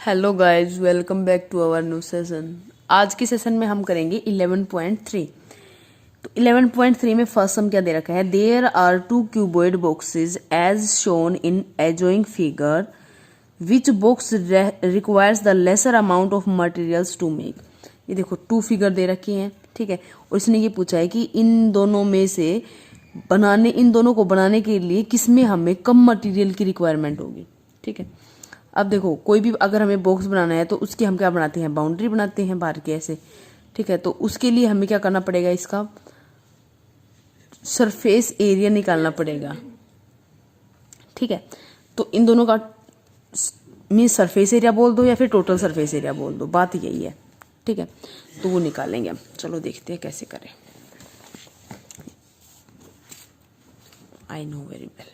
Hello guys, welcome back to our new session. आज के session में हम करेंगे 11.3। तो 11.3 में फर्स्ट सम क्या दे रखा है, there are two cuboid boxes as shown in adjoining figure, which box requires the lesser amount of materials to make. ये देखो टू फिगर दे रखी हैं, ठीक है। और इसने ये पूछा है कि इन दोनों को बनाने के लिए किसमें हमें कम मटेरियल की रिक्वायरमेंट होगी, ठीक है। अब देखो कोई भी अगर हमें बॉक्स बनाना है तो उसकी हम क्या बनाते हैं, बाउंड्री बनाते हैं बाहर के ऐसे, ठीक है। तो उसके लिए हमें क्या करना पड़ेगा, इसका सरफेस एरिया निकालना पड़ेगा, ठीक है। तो इन दोनों का मीन्स सरफेस एरिया बोल दो या फिर टोटल सरफेस एरिया बोल दो, बात यही है, ठीक है। तो वो निकालेंगे हम, चलो देखते हैं कैसे करें। I know very well.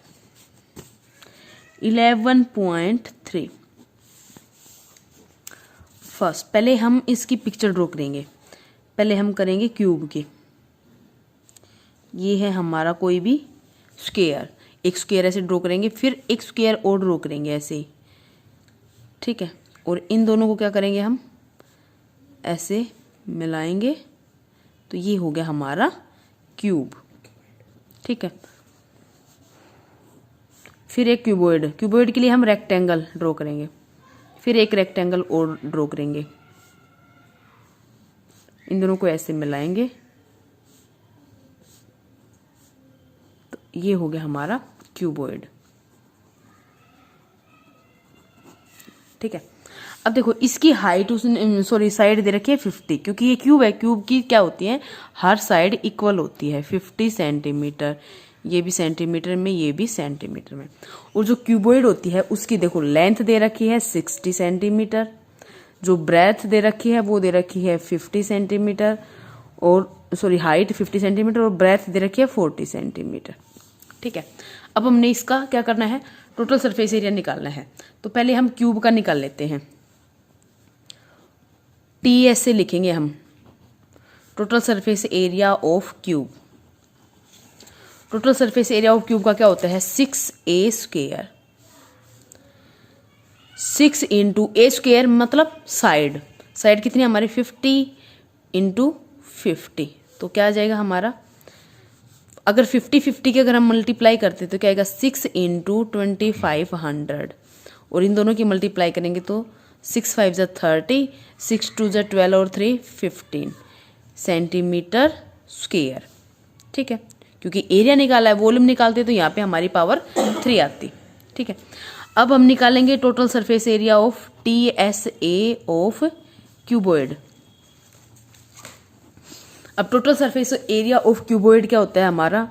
11.3 first, पहले हम इसकी पिक्चर ड्रॉ करेंगे। पहले हम करेंगे क्यूब की। ये है हमारा कोई भी स्क्वायर, एक स्क्वायर ऐसे ड्रॉ करेंगे, फिर एक स्क्वायर और ड्रॉ करेंगे ऐसे ही, ठीक है। और इन दोनों को क्या करेंगे, हम ऐसे मिलाएंगे, तो ये हो गया हमारा क्यूब, ठीक है। फिर एक क्यूबॉइड के लिए हम रेक्टेंगल ड्रॉ करेंगे, फिर एक रेक्टेंगल और ड्रॉ करेंगे, इन दोनों को ऐसे मिलाएंगे, तो ये हो गया हमारा क्यूबॉइड, ठीक है। अब देखो इसकी हाइट उसने साइड दे रखी है 50, क्योंकि ये क्यूब है। क्यूब की क्या होती है, हर साइड इक्वल होती है, 50 सेंटीमीटर, ये भी सेंटीमीटर में, ये भी सेंटीमीटर में। और जो क्यूबॉइड होती है उसकी देखो लेंथ दे रखी है 60 सेंटीमीटर, जो ब्रेथ दे रखी है वो दे रखी है 50 सेंटीमीटर, और हाइट 50 सेंटीमीटर और ब्रेथ दे रखी है 40 सेंटीमीटर, ठीक है। अब हमने इसका क्या करना है, टोटल सरफेस एरिया निकालना है। तो पहले हम क्यूब का निकाल लेते हैं, टी एस से लिखेंगे हम, total surface area of cube. Total surface area of cube का क्या होता है, 6a स्क्वायर। 6 इंटू ए स्क्वायर मतलब साइड कितनी हमारी 50 इंटू 50, तो क्या आ जाएगा हमारा, अगर 50 के अगर हम मल्टीप्लाई करते तो क्या आएगा 6 इंटू 2500, और इन दोनों की मल्टीप्लाई करेंगे तो 6 5 जा 30, 6 2 जा 12 और 3 15 सेंटीमीटर स्क्वायर, ठीक है। क्योंकि एरिया निकाला है, वॉल्यूम निकालते तो यहाँ पे हमारी पावर 3 आती, ठीक है। अब हम निकालेंगे total surface area of TSA of cuboid. अब total surface area of cuboid क्या होता है हमारा,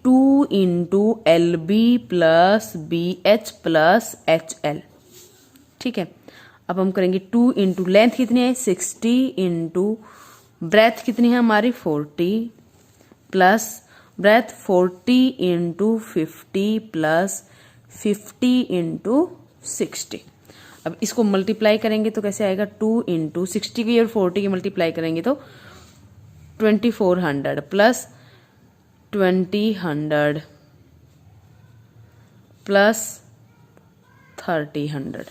2 into LB plus BH plus HL, ठीक है। अब हम करेंगे 2 इंटू लेंथ कितनी है 60 इंटू ब्रेथ कितनी है हमारी 40 plus breadth 40 into 50 plus 50 into 60। अब इसको मल्टीप्लाई करेंगे तो कैसे आएगा, 2 इंटू 60 की और 40 की मल्टीप्लाई करेंगे तो 2400 प्लस 2000 प्लस 3000,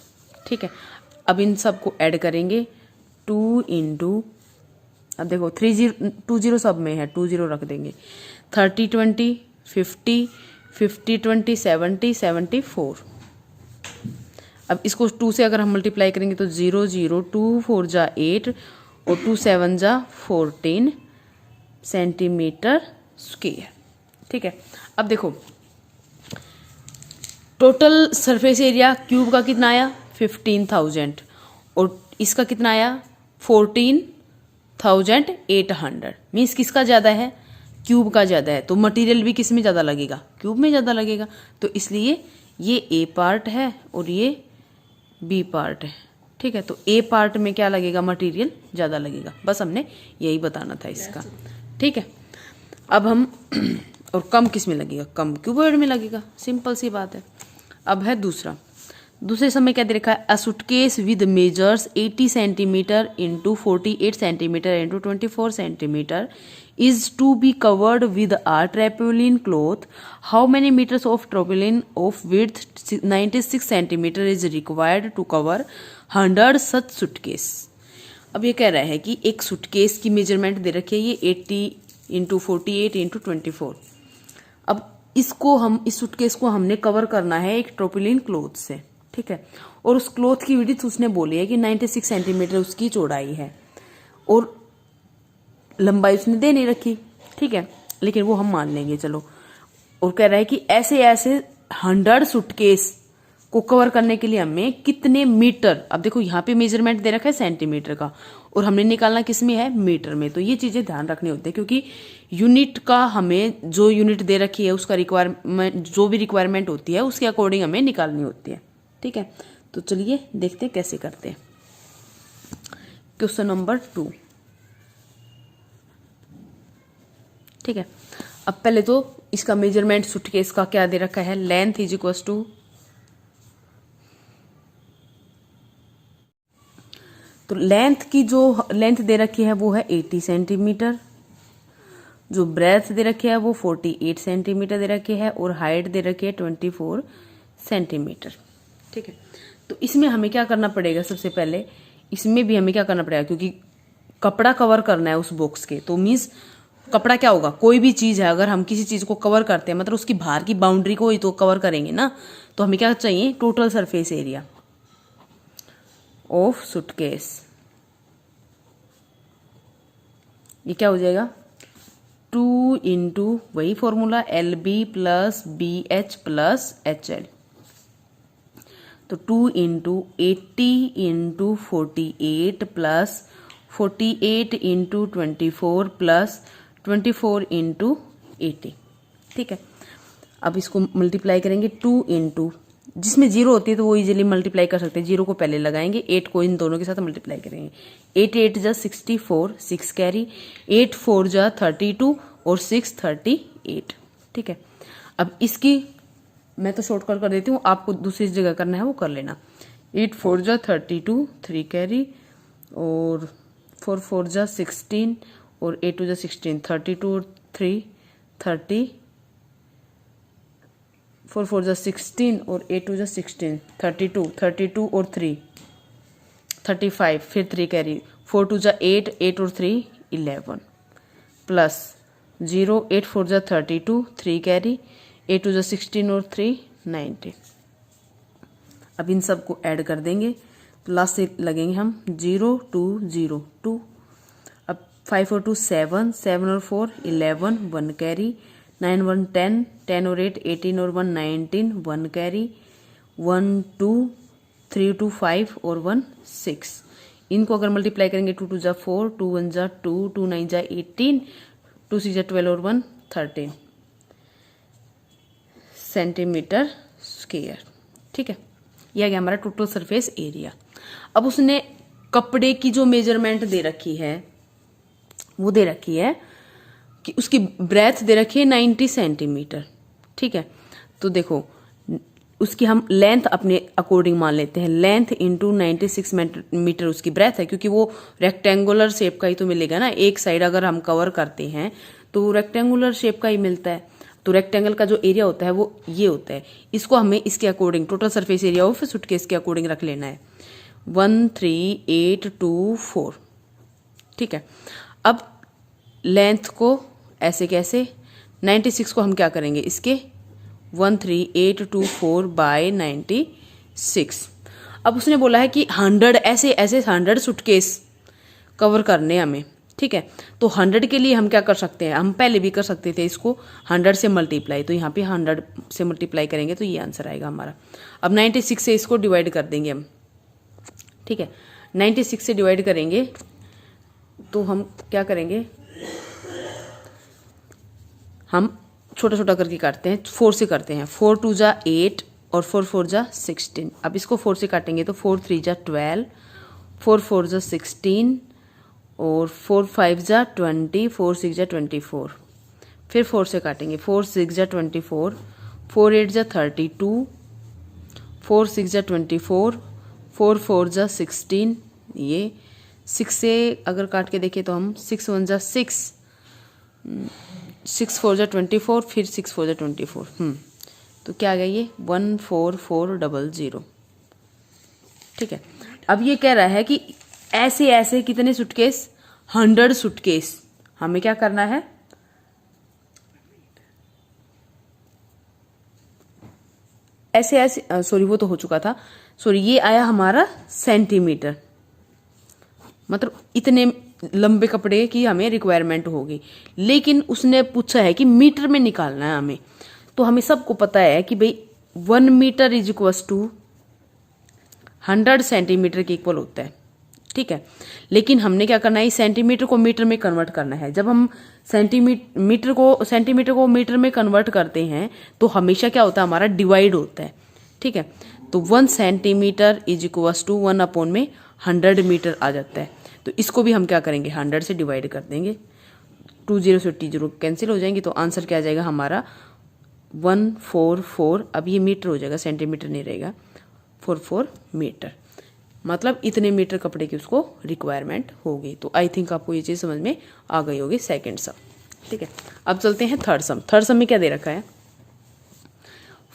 ठीक है। अब इन सबको ऐड करेंगे, 2 इंटू, अब देखो 20 सब में है, 20 रख देंगे, 30 20 50 50 20 70 74। अब इसको 2 से अगर हम मल्टीप्लाई करेंगे तो 0 0 2 4 जा 8 और 2 7 जा 14 सेंटीमीटर स्क्वायर, ठीक है। अब देखो टोटल सरफेस एरिया क्यूब का कितना आया 15,000 और इसका कितना आया 14,800, मीन्स किसका ज़्यादा है, क्यूब का ज़्यादा है। तो मटेरियल भी किस में ज़्यादा लगेगा, क्यूब में ज़्यादा लगेगा, तो इसलिए ये ए पार्ट है और ये बी पार्ट है, ठीक है। तो ए पार्ट में क्या लगेगा, मटेरियल ज़्यादा लगेगा, बस हमने यही बताना था इसका, ठीक है। अब हम और कम किस में लगेगा, कम क्यूबॉइड में लगेगा, सिंपल सी बात है। अब है दूसरे समय क्या दे रखा है, a suitcase with measures 80 centimetre into 48 centimetre into 24 centimetre is to be covered with a tarpaulin cloth. How many meters of tarpaulin of width 96 centimeter is required to cover 100 such suitcase? अब ये कह रहा है कि एक suitcase की measurement दे रखी है, ये 80 इंटू 48 इंटू 24। अब इसको हम इस सूटकेस को हमने कवर करना है एक ट्रोपिलिन क्लोथ से, ठीक है। और उस क्लोथ की विड्थ उसने बोली है कि 96 सेंटीमीटर उसकी चौड़ाई है और लंबाई उसने दे नहीं रखी, ठीक है, लेकिन वो हम मान लेंगे चलो। और कह रहा है कि ऐसे ऐसे 100 सूटकेस को कवर करने के लिए हमें कितने मीटर, अब देखो यहाँ पे मेजरमेंट दे रखा है सेंटीमीटर का और हमने निकालना किस में है, मीटर में। तो ये चीजें ध्यान रखनी होती है क्योंकि यूनिट का हमें जो यूनिट दे रखी है उसका रिक्वायरमेंट, जो भी रिक्वायरमेंट होती है उसके अकॉर्डिंग हमें निकालनी होती है, ठीक है। तो चलिए देखते हैं कैसे करते हैं। क्वेश्चन नंबर 2, ठीक है। अब पहले तो इसका मेजरमेंट सूटकेस का क्या दे रखा है, लेंथ इज इक्वल टू, तो लेंथ की जो लेंथ दे रखी है वो है 80 सेंटीमीटर, जो ब्रेथ दे रखी है वो 48 सेंटीमीटर दे रखी है और हाइट दे रखी है 24 सेंटीमीटर, ठीक है। तो इसमें हमें क्या करना पड़ेगा, सबसे पहले इसमें भी हमें क्या करना पड़ेगा क्योंकि कपड़ा कवर करना है उस बॉक्स के, तो मीन्स कपड़ा क्या होगा, कोई भी चीज है अगर हम किसी चीज को कवर करते हैं मतलब उसकी बाहर की बाउंड्री को ही तो कवर करेंगे ना, तो हमें क्या चाहिए, total surface area of suitcase. ये क्या हो जाएगा, 2 इंटू वही formula LB plus BH plus HL, तो 2 into 80 into 48 plus 48 into 24 plus 24 into 80, ठीक है। अब इसको मल्टीप्लाई करेंगे 2 इंटू, जिसमें 0 होती है तो वो इजीली मल्टीप्लाई कर सकते हैं, 0 को पहले लगाएंगे, 8 को इन दोनों के साथ मल्टीप्लाई करेंगे। 8 8 जा 64, 6 कैरी, 8 4 जा 32 और 6 38, ठीक है। अब इसकी मैं तो शॉर्टकट कर देती हूँ, आपको दूसरी जगह करना है वो कर लेना। 8 4 जा 32, 3 कैरी और 4 4 जा 16 और 8 2 जा 16, 32 और 3 30, 4 4 जा 16 और 8 2 जा 16, 32 32 और 3 35, फिर 3 कैरी, 4 2 जा 8, 8 और 3 11 प्लस 0, 8 4 जा 32, 3 कैरी, 8 2 जा 16 और 3 19। अब इन सब को ऐड कर देंगे तो लास्ट से लगेंगे हम 0 2 0 2। अब 5 और 2 7, 7 और 4 11, 1 कैरी, 9 1 10, 10 और 8 18 और 1 19, 1 कैरी, 1 2 3 2 5 और 1 6। इनको अगर मल्टीप्लाई करेंगे 2 2 जा 4, 2 1 जा 2, 2 9 जा 18, 2 6 जा 12 और 1 13 सेंटीमीटर स्क्वायर, ठीक है। यह गया हमारा टोटल सरफेस एरिया। अब उसने कपड़े की जो मेजरमेंट दे रखी है वो दे रखी है कि उसकी ब्रेथ दे रखी है 90 सेंटीमीटर, ठीक है। तो देखो उसकी हम लेंथ अपने अकॉर्डिंग मान लेते हैं, लेंथ इंटू 96 मीटर उसकी ब्रेथ है, क्योंकि वो रेक्टेंगुलर शेप का ही तो मिलेगा ना, एक साइड अगर हम कवर करते हैं तो रेक्टेंगुलर शेप का ही मिलता है। तो रेक्टेंगल का जो एरिया होता है वो ये होता है, इसको हमें इसके according total surface area of suitcase के अकॉर्डिंग रख लेना है 13824, ठीक है। अब लेंथ को ऐसे कैसे, 96 को हम क्या करेंगे, इसके 13824 बाय 96। अब उसने बोला है कि 100 ऐसे ऐसे 100 सूटकेस कवर करने हमें, ठीक है। तो 100 के लिए हम क्या कर सकते हैं, हम पहले भी कर सकते थे इसको 100 से मल्टीप्लाई, तो यहाँ पे 100 से मल्टीप्लाई करेंगे तो ये आंसर आएगा हमारा। अब 96 से इसको डिवाइड कर देंगे हम, ठीक है। 96 से डिवाइड करेंगे तो हम क्या करेंगे, हम छोटा छोटा करके काटते हैं, 4 से करते हैं, 4 2 जा 8 और 4 4 जा 16। अब इसको 4 से काटेंगे तो 4 3 जा 12, 4 4 जा 16 और 4 5 जा 20, 4 6 जा 24। फिर 4 से काटेंगे, 4 6 जा 24, 4 8 जा 32, 4 6 जा 24, 4 4 जा 16। ये 6 से अगर काट के देखें तो हम 6 1 जा 6, 6 4 जा 24, फिर 6 4 जा 24, तो क्या आ गया ये 14400। ठीक है, अब ये कह रहा है कि ऐसे ऐसे कितने सूटकेस, 100 सूटकेस। हमें क्या करना है, ऐसे ऐसे, सॉरी वो तो हो चुका था, सॉरी ये आया हमारा सेंटीमीटर, मतलब इतने लंबे कपड़े की हमें रिक्वायरमेंट होगी। लेकिन उसने पूछा है कि मीटर में निकालना है हमें, तो हमें सबको पता है कि भाई 1 metre is equal to 100 centimetre के इक्वल होता है। ठीक है, लेकिन हमने क्या करना है, इस सेंटीमीटर को मीटर में कन्वर्ट करना है। जब हम सेंटीमीटर को मीटर में कन्वर्ट करते हैं तो हमेशा क्या होता है, हमारा डिवाइड होता है। ठीक है, तो 1 centimetre is equal to 1/100 metre आ जाता है। तो इसको भी हम क्या करेंगे, 100 से डिवाइड कर देंगे, 2 0 से T0 कैंसिल हो जाएंगे, तो आंसर क्या आ जाएगा हमारा 144। अब ये मीटर हो जाएगा, सेंटीमीटर नहीं रहेगा, 44 मीटर, मतलब इतने मीटर कपड़े की उसको रिक्वायरमेंट होगी। तो आई थिंक आपको ये चीज़ समझ में आ गई होगी, सेकंड सम। ठीक है, अब चलते हैं थर्ड सम। थर्ड सम में क्या दे रखा है,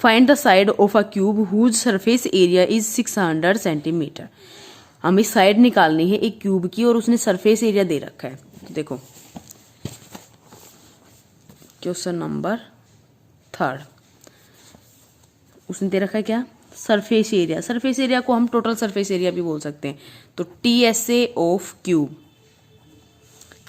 find the side of a cube whose surface area is 600 centimetre. हमें साइड निकालनी है एक क्यूब की और उसने सरफेस एरिया दे रखा है। तो देखो क्वेश्चन नंबर 3, उसने दे रखा है क्या, सरफेस एरिया। सरफेस एरिया को हम टोटल सरफेस एरिया भी बोल सकते हैं। तो TSA ऑफ क्यूब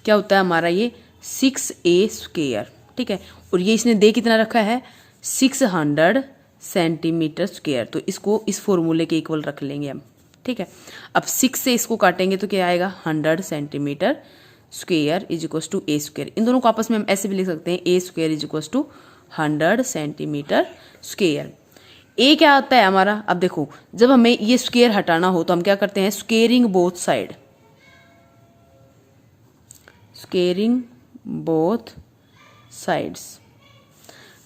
क्या होता है हमारा, ये 6A स्क्वायर। ठीक है, और ये इसने दे कितना रखा है, 600 सेंटीमीटर स्क्वायर। तो इसको इस फॉर्मूले के इक्वल रख लेंगे हम। ठीक है, अब 6 से इसको काटेंगे तो क्या आएगा, 100 centimetre square is equal to A square. इन दोनों को आपस में हम ऐसे भी लिख सकते हैं, A square is equal to 100 centimetre square. A क्या आता है हमारा, अब देखो जब हमें ये स्क्वायर हटाना हो तो हम क्या करते हैं, squaring both side, squaring both sides.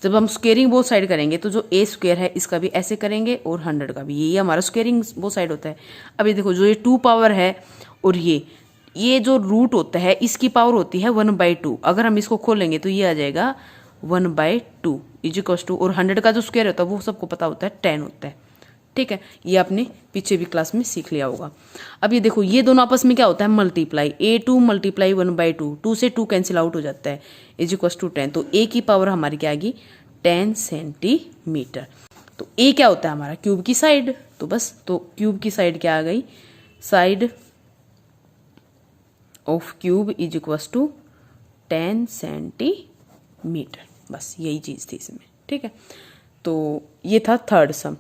जब हम स्क्वेयरिंग बोथ साइड करेंगे तो जो ए स्क्वायर है इसका भी ऐसे करेंगे और 100 का भी, यही हमारा स्क्वेयरिंग बोथ साइड होता है। अब ये देखो जो ये 2 पावर है और ये जो रूट होता है इसकी पावर होती है 1/2। अगर हम इसको खोलेंगे तो ये आ जाएगा 1/2 इज इक्वल टू, और 100 का जो स्क्वायर होता है वो सबको पता होता है 10 होता है। ठीक है, ये आपने पीछे भी क्लास में सीख लिया होगा। अब ये देखो ये दोनों आपस में क्या होता है, मल्टीप्लाई, A2 मल्टीप्लाई 1/2, 2 से 2 कैंसिल आउट हो जाता है, इज इक्वल टू 10। तो A की पावर हमारी क्या आएगी, 10 सेंटीमीटर। तो A क्या होता है हमारा, क्यूब की साइड। तो बस, तो क्यूब की साइड क्या आ गई, side of cube is equal to 10 centimetre. बस यही चीज थी इसमें। ठीक है, तो ये था थर्ड सम।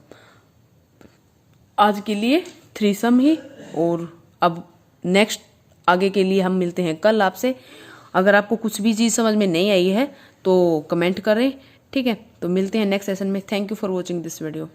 आज के लिए 3 सम ही, और अब नेक्स्ट आगे के लिए हम मिलते हैं कल आपसे। अगर आपको कुछ भी चीज़ समझ में नहीं आई है तो कमेंट करें। ठीक है, तो मिलते हैं नेक्स्ट सेशन में। Thank you for watching this video.